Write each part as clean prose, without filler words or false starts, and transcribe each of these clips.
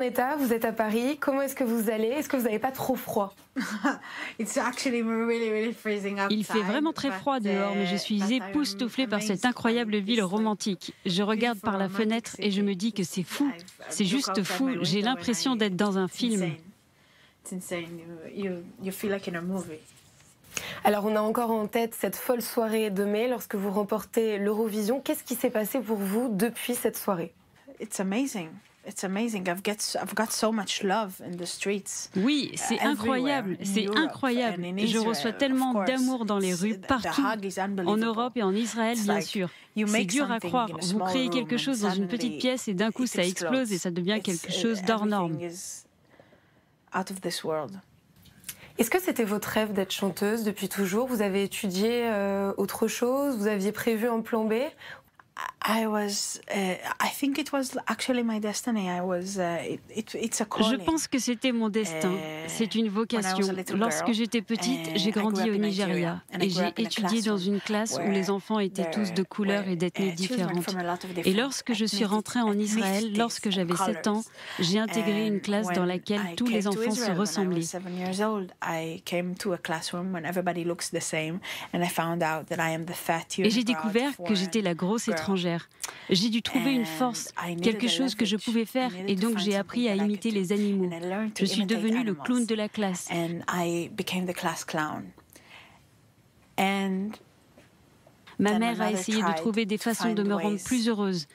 État, vous êtes à Paris, comment est-ce que vous allez? Est-ce que vous n'avez pas trop froid? Il fait vraiment très froid dehors, mais je suis époustouflée par cette incroyable ville romantique. Je regarde par la fenêtre et je me dis que c'est fou. C'est juste fou. J'ai l'impression d'être dans un film. Alors on a encore en tête cette folle soirée de mai lorsque vous remportez l'Eurovision. Qu'est-ce qui s'est passé pour vous depuis cette soirée? Oui, c'est incroyable, c'est incroyable. Je reçois tellement d'amour dans les rues, partout, en Europe et en Israël, bien sûr. C'est dur à croire. Vous créez quelque chose dans une petite pièce et d'un coup ça explose et ça devient quelque chose d'hors norme. Est-ce que c'était votre rêve d'être chanteuse depuis toujours? Vous avez étudié autre chose? Vous aviez prévu un plan B? Je pense que c'était mon destin. C'est une vocation. Lorsque j'étais petite, j'ai grandi au Nigeria et j'ai étudié dans une classe où les enfants étaient tous de couleurs et d'ethnies différentes. Et lorsque je suis rentrée en Israël, lorsque j'avais 7 ans, j'ai intégré une classe dans laquelle tous les enfants se ressemblaient. Et j'ai découvert que j'étais la grosse étrangère. J'ai dû trouver une force, quelque chose que je pouvais faire, et donc j'ai appris à imiter les animaux. Je suis devenue le clown de la classe. Ma mère a essayé de trouver des façons de me rendre plus heureuse.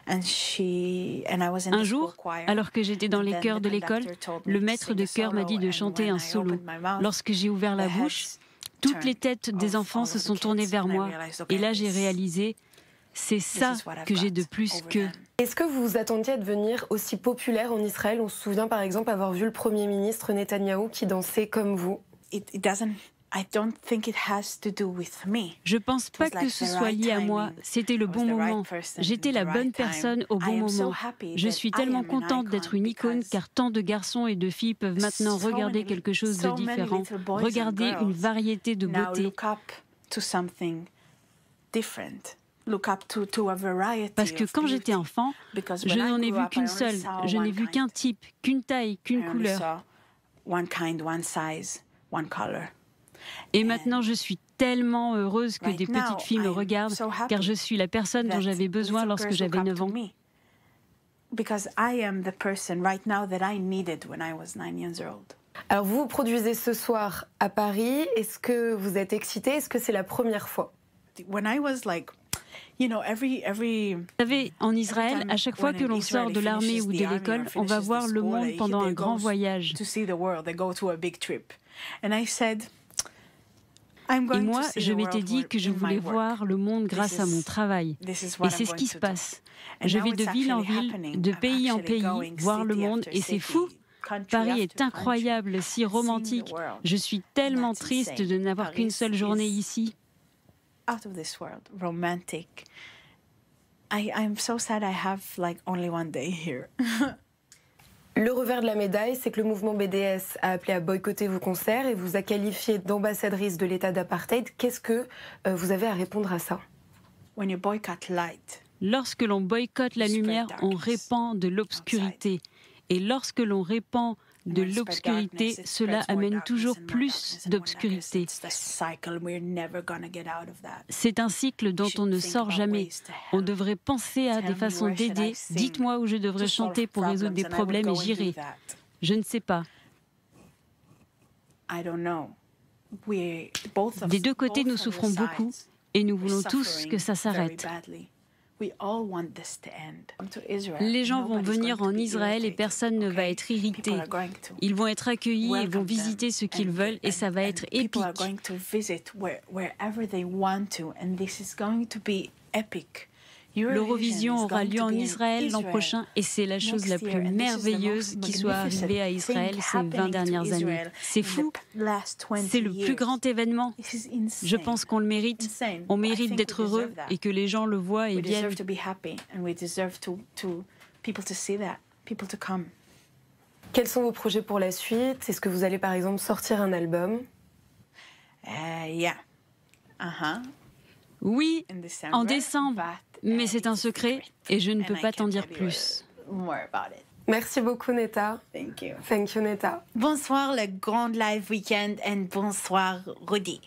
Un jour, alors que j'étais dans les chœurs de l'école, le maître de chœur m'a dit de chanter un solo. Lorsque j'ai ouvert la bouche, toutes les têtes des enfants se sont tournées vers moi. Et là, j'ai réalisé, c'est ça que j'ai de plus qu'eux. Est-ce que vous vous attendiez à devenir aussi populaire en Israël? On se souvient par exemple avoir vu le Premier ministre Netanyahou qui dansait comme vous. Je pense pas que ce soit lié à moi. C'était le bon moment. J'étais la bonne personne au bon moment. Je suis tellement contente d'être une icône car tant de garçons et de filles peuvent maintenant regarder quelque chose de différent, regarder une variété de beauté. Parce que quand j'étais enfant, je n'en ai vu qu'une seule. Je n'ai vu qu'un type, qu'une taille, qu'une couleur. Et maintenant, je suis tellement heureuse que des petites filles me regardent, car je suis la personne dont j'avais besoin lorsque j'avais 9 ans. Alors vous produisez ce soir à Paris. Est-ce que vous êtes excitée? Est-ce que c'est la première fois? Vous savez, en Israël, à chaque fois que l'on sort de l'armée ou de l'école, on va voir le monde pendant un grand voyage. Et moi, je m'étais dit que je voulais voir le monde grâce à mon travail. Et c'est ce qui se passe. Je vais de ville en ville, de pays en pays, voir le monde, et c'est fou. Paris est incroyable, si romantique. Je suis tellement triste de n'avoir qu'une seule journée ici. Le revers de la médaille, c'est que le mouvement BDS a appelé à boycotter vos concerts et vous a qualifié d'ambassadrice de l'état d'apartheid. Qu'est-ce que vous avez à répondre à ça? Lorsque l'on boycotte la lumière, on répand de l'obscurité. Et lorsque l'on répand de l'obscurité, cela amène toujours plus d'obscurité. C'est un cycle dont on ne sort jamais. On devrait penser à des façons d'aider. Dites-moi où je devrais chanter pour résoudre des problèmes et j'irai. Je ne sais pas. Des deux côtés, nous souffrons beaucoup et nous voulons tous que ça s'arrête. Les gens vont venir en Israël et personne ne va être irrité. Ils vont être accueillis et vont visiter ce qu'ils veulent et ça va être épique. L'Eurovision aura lieu en Israël l'an prochain et c'est la chose la plus merveilleuse qui soit arrivée à Israël ces 20 dernières années. C'est fou, c'est le plus grand événement. Je pense qu'on le mérite. On mérite d'être heureux et que les gens le voient et viennent. Quels sont vos projets pour la suite? Est-ce que vous allez par exemple sortir un album? Oui, en décembre, mais c'est un secret et je ne peux pas t'en dire plus. more about it. Merci beaucoup, Netta. Thank you. Thank you, Netta. Bonsoir, le Grand Live Weekend, et bonsoir, Rudy.